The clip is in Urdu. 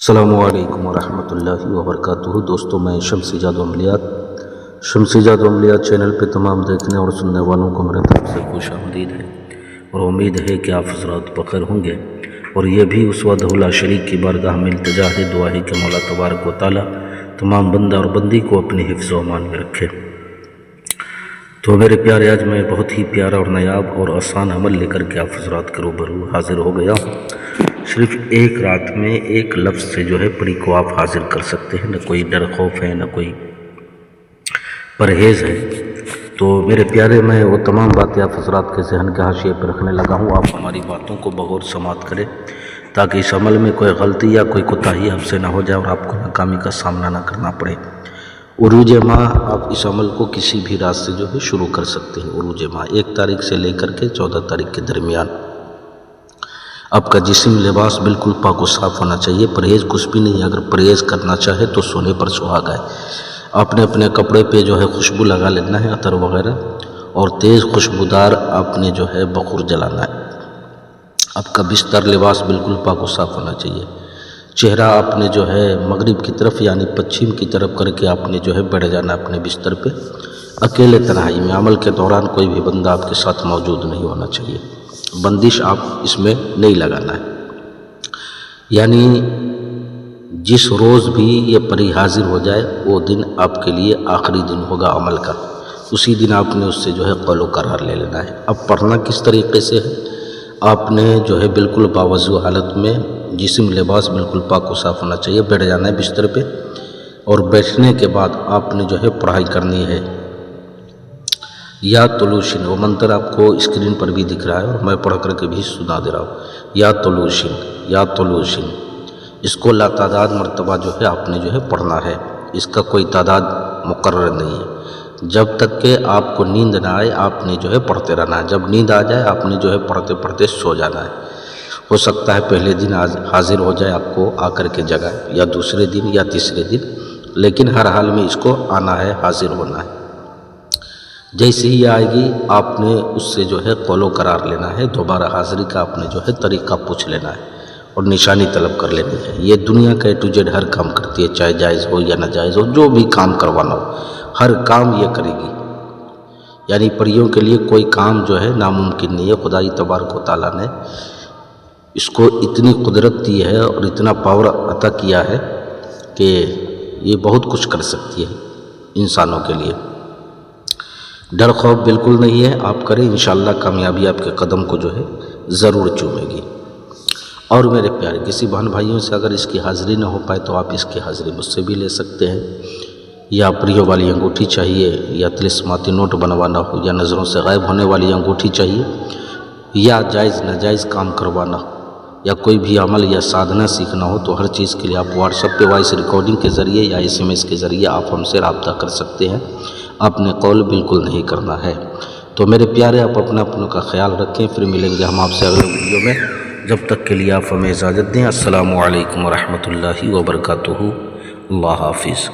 السلام علیکم ورحمۃ اللہ وبرکاتہ۔ دوستوں، میں شمس-ایجاد و عملیات چینل پہ تمام دیکھنے اور سننے والوں کو میرے طرف سے خوش آمدید ہے، اور امید ہے کہ آپ حضرات بخیر ہوں گے، اور یہ بھی اس وحدہ لا شریک کی بارگاہ میں التجا ہے، دعا ہے کہ مولا تبارک و تعالیٰ تمام بندہ اور بندی کو اپنی حفظ و امان میں رکھے۔ تو میرے پیارے، آج میں بہت ہی پیارا اور نایاب اور آسان عمل لے کر کے آپ حضرات کے روبرو حاضر ہو گیا ہوں۔ صرف ایک رات میں ایک لفظ سے پری کو آپ حاضر کر سکتے ہیں، نہ کوئی ڈر خوف ہے، نہ کوئی پرہیز ہے۔ تو میرے پیارے، میں وہ تمام باتیں آپ حضرات کے ذہن کے حاشیے پہ رکھنے لگا ہوں۔ آپ ہماری باتوں کو بغور سماعت کریں تاکہ اس عمل میں کوئی غلطی یا کوئی کوتاہی آپ سے نہ ہو جائے اور آپ کو ناکامی کا سامنا نہ کرنا پڑے۔ عروج ماہ، آپ اس عمل کو کسی بھی رات سے شروع کر سکتے ہیں۔ عروج ماہ 1 تاریخ سے لے کر کے 14 تاریخ کے درمیان آپ کا جسم، لباس بالکل پاک و صاف ہونا چاہیے۔ پرہیز کچھ بھی نہیں۔ اگر پرہیز کرنا چاہے تو سونے پر سہاگا ہے۔ آپ نے اپنے کپڑے پہ خوشبو لگا لینا ہے، عطر وغیرہ، اور تیز خوشبودار آپ نے بخور جلانا ہے۔ آپ کا بستر، لباس بالکل پاک و صاف ہونا چاہیے۔ چہرہ آپ نے مغرب کی طرف یعنی پچھم کی طرف کر کے آپ نے بیٹھ جانا اپنے بستر پہ، اکیلے تنہائی میں۔ عمل کے دوران کوئی بھی بندہ آپ کے ساتھ موجود نہیں ہونا چاہیے۔ بندش آپ اس میں نہیں لگانا ہے۔ یعنی جس روز بھی یہ پری حاضر ہو جائے وہ دن آپ کے لیے آخری دن ہوگا عمل کا، اسی دن آپ نے اس سے قول و قرار لے لینا ہے۔ اب پڑھنا کس طریقے سے ہے؟ آپ نے بالکل باوضو حالت میں، جسم، لباس بالکل پاک و صاف ہونا چاہیے، بیٹھ جانا ہے بستر پہ، اور بیٹھنے کے بعد آپ نے پڑھائی کرنی ہے۔ یا طلوشن، وہ منتر آپ کو اسکرین پر بھی دکھ رہا ہے اور میں پڑھ کر کے بھی سنا دے رہا ہوں۔ یا طلوشن، یا طلوشن، اس کو لاتعداد مرتبہ آپ نے پڑھنا ہے۔ اس کا کوئی تعداد مقرر نہیں ہے۔ جب تک کہ آپ کو نیند نہ آئے آپ نے پڑھتے رہنا ہے۔ جب نیند آ جائے آپ نے پڑھتے پڑھتے سو جانا ہے۔ ہو سکتا ہے پہلے دن حاضر ہو جائے، آپ کو آ کر کے جگائے، یا دوسرے دن یا تیسرے دن، لیکن ہر حال میں اس کو آنا ہے، حاضر ہونا ہے۔ جیسے ہی آئے گی آپ نے اس سے قول و قرار لینا ہے۔ دوبارہ حاضری کا آپ نے طریقہ پوچھ لینا ہے اور نشانی طلب کر لینی ہے۔ یہ دنیا کا A to Z ہر کام کرتی ہے، چاہے جائز ہو یا ناجائز ہو، جو بھی کام کروانا ہو ہر کام یہ کرے گی۔ یعنی پریوں کے لیے کوئی کام ناممکن نہیں ہے۔ خدای تبارک و تعالیٰ نے اس کو اتنی قدرت دی ہے اور اتنا پاور عطا کیا ہے کہ یہ بہت کچھ کر سکتی ہے انسانوں کے لیے۔ ڈر خوف بالکل نہیں ہے، آپ کریں، انشاءاللہ کامیابی آپ کے قدم کو ضرور چومے گی۔ اور میرے پیارے، کسی بہن بھائیوں سے اگر اس کی حاضری نہ ہو پائے تو آپ اس کی حاضری مجھ سے بھی لے سکتے ہیں۔ یا پریوں والی انگوٹھی چاہیے، یا طلسماتی نوٹ بنوانا ہو، یا نظروں سے غائب ہونے والی انگوٹھی چاہیے، یا جائز ناجائز کام کروانا ہو، یا کوئی بھی عمل یا سادھنا سیکھنا ہو، تو ہر چیز کے لیے آپ واٹس ایپ پہ وائس ریکارڈنگ کے ذریعے یا SMS کے ذریعے آپ ہم سے رابطہ کر سکتے ہیں۔ آپ نے قول بالکل نہیں کرنا ہے۔ تو میرے پیارے، آپ اپنوں کا خیال رکھیں، پھر ملیں گے ہم آپ سے اگلے ویڈیو میں۔ جب تک کے لیے آپ ہمیں اجازت دیں۔ السلام علیکم ورحمۃ اللہ وبرکاتہ۔ اللہ حافظ۔